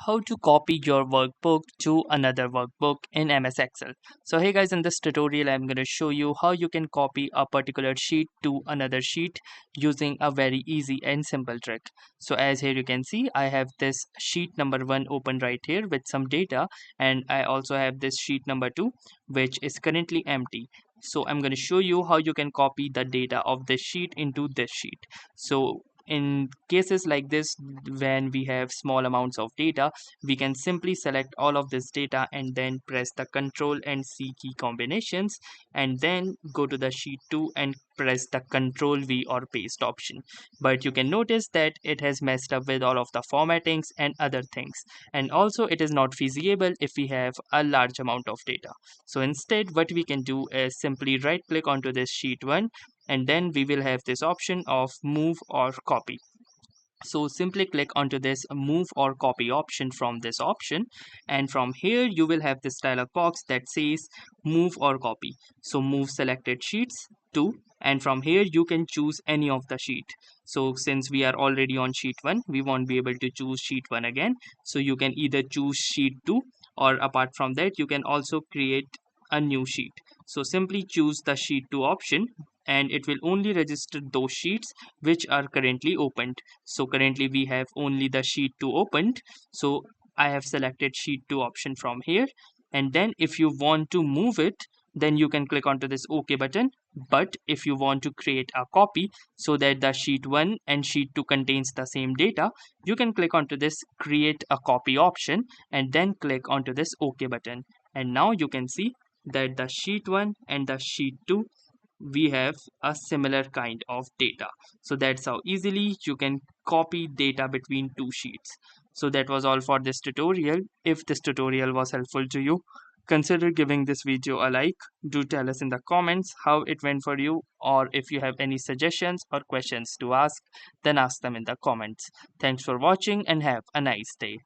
how to copy your workbook to another workbook in MS Excel. So hey guys, in this tutorial I'm going to show you how you can copy a particular sheet to another sheet using a very easy and simple trick. So as here you can see, I have this sheet number 1 open right here with some data, and I also have this sheet number 2 which is currently empty. So I'm going to show you how you can copy the data of this sheet into this sheet. So in cases like this, when we have small amounts of data, we can simply select all of this data and then press the Control and C key combinations, and then go to the sheet 2 and press the Control V or paste option. But you can notice that it has messed up with all of the formattings and other things, and also it is not feasible if we have a large amount of data. So instead what we can do is simply right click onto this sheet 1, and then we will have this option of move or copy. So simply click onto this move or copy option from this option, and from here you will have this dialog box that says move or copy. So move selected sheets to, and from here you can choose any of the sheet. So since we are already on sheet 1, we won't be able to choose sheet 1 again, so you can either choose sheet 2, or apart from that you can also create a new sheet. So simply choose the sheet 2 option, and it will only register those sheets which are currently opened. So currently we have only the sheet 2 opened, so I have selected sheet 2 option from here. And then if you want to move it, then you can click onto this OK button. But if you want to create a copy so that the sheet 1 and sheet 2 contains the same data, you can click onto this create a copy option and then click onto this OK button. And now you can see that the sheet 1 and the sheet 2, we have a similar kind of data. So that's how easily you can copy data between two sheets. So that was all for this tutorial. If this tutorial was helpful to you, consider giving this video a like. Do tell us in the comments how it went for you, or if you have any suggestions or questions to ask, then ask them in the comments. Thanks for watching and have a nice day.